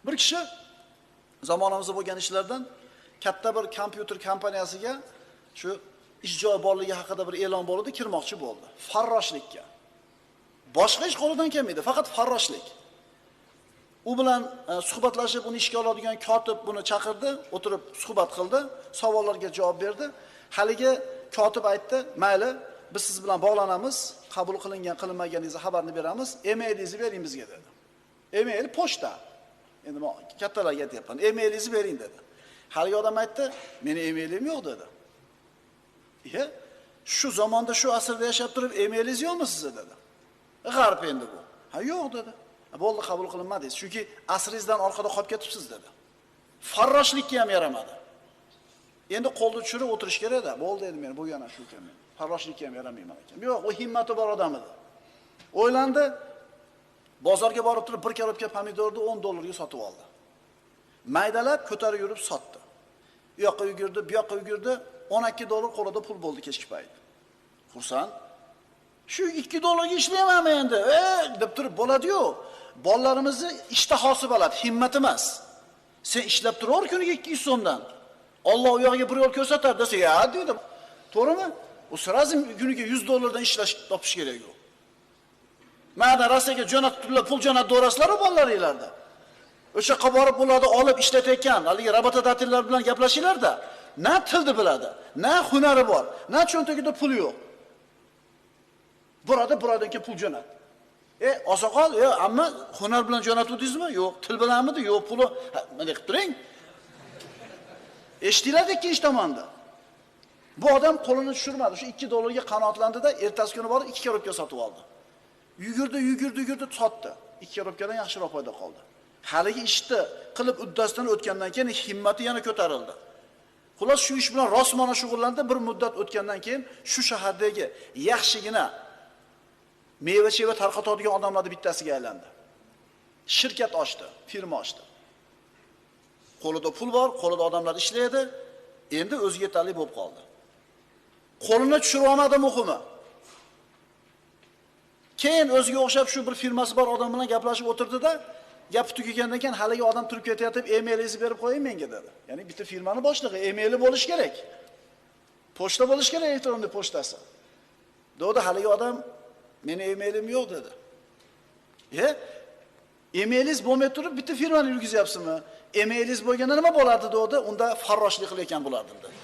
Bir kishi zamonamizda bo'lgan ishlardan katta bir kompyuter kompaniyasiga shu ish joyi borligi haqida bir e'lon bo'ldi, kirmoqchi bo'ldi. Farroshlikka. Boshqa ish qo'lidan kelmaydi, faqat farroshlik. U bilan suhbatlashib, uni ishga oladigan kotib buni chaqirdi, o'tirib suhbat qildi, savollarga javob berdi. Haligi kotib aytdi, "Mayli, biz siz bilan bog'lanamiz, qabul qilingan, qilinmaganingizga xabarni beramiz, e-mailingizni bering bizga" dedi. E-mail pochta. Endi men kattalarga aytayapman, e-mailingizni bering dedi. Haligi odam aytdi, "Meni e-mailim yo'q" dedi. Shu zamonda, shu asrda yashab turib, e-mailingiz yo'qmi sizda dedi. G'arb endi bu. Ha, yo'q dedi. Bo'ldi, qabul qilinmadingiz, chunki asringizdan orqada qolib ketibsiz dedi. Farroshlikka ham yaramadi. Endi qo'lni tushirib o'tirish kerak-da. Bo'ldi endi men bo'lgan shu ekan men. Farroshlikka ham yaramayman ekan. Yo'q, u himmati bor odam edi. O'ylandi, bozorga borib turib bir korobka pomidorni $10 ga sotib oldi. Maydalab ko'tarib yurib sotdi. U yoqqa yugurdi, bu yoqqa yugurdi, $12 qo'lida pul bo'ldi kechki payt. Xursand. Shu $2 ga ishlaymanmi endi? Deb turib bo'ladi-yu. Bolalarimizni ishtahosi bo'ladi, himmat emas. Sen ishlab turaver kuniga 200 so'mdan. Alloh u yo'g'iga bir yo'l ko'rsatar desa, "Ya" deydi. To'g'rimi? U sirazim kuniga $100 dan ishlash topish kerak yo'q. Mana Rossiyaga jo'natib pul jo'natib doraslar bolalaringlarda. O'sha yoqqa borib bularni olib ishlatayotgan, haligi robotodatellar bilan gaplashinglar-da. Na tilni biladi, na hunari bor, na cho'ntagida pul yo'q. Buradan keyin pul jo'nat. Osoqol, amma hunar bilan jo'natuvdingizmi? Yo'q. Til bilanmidi? Yo'q. Puli mana qilib turing. Eshitdilar ikkinchi tomonda. Bu odam qo'lini tushirmadi. Shu $2 ga qanoatlandi-da, ertasi kuni borib 2 korobka sotib oldi. Yugurdi, sotdi. 2 korobkadan yaxshiroq foyda qoldi. Haligi ishni qilib uddasidan o'tgandan keyin himmati yana ko'tarildi. Xullas shu ish bilan rosmona shug'ullandi. Bir muddat o'tgandan keyin shu shahardagi yaxshigina meva-cheva tarqatadigan odamlarning bittasiga aylandi. Shirkat ochdi, firma ochdi. Qo'lida pul bor, qo'lida odamlar ishlaydi. Endi o'ziga yetarli bo'lib qoldi. Qo'lini tushirib olmadi muhimi. Keyin o'ziga o'xshab shu bir firmasi bor odam bilan gaplashib o'tirdi-da, gap tugagandan keyin haligi odam turib ketayotib, e-mailingizni berib qo'ying menga dedi. Ya'ni bitta firmani boshlig'i e-maili bo'lish kerak. Pochta bo'lish kerak, elektron pochtasi. Dedi haligi odam, "Meni e-mailim yo'q" dedi. E-mailingiz bo'lmay turib bitta firmani yurgizyapsizmi? E-mailingiz bo'lganda nima bo'lardi dedi. Unda farroshlik qilayotgan bo'lardim dedi.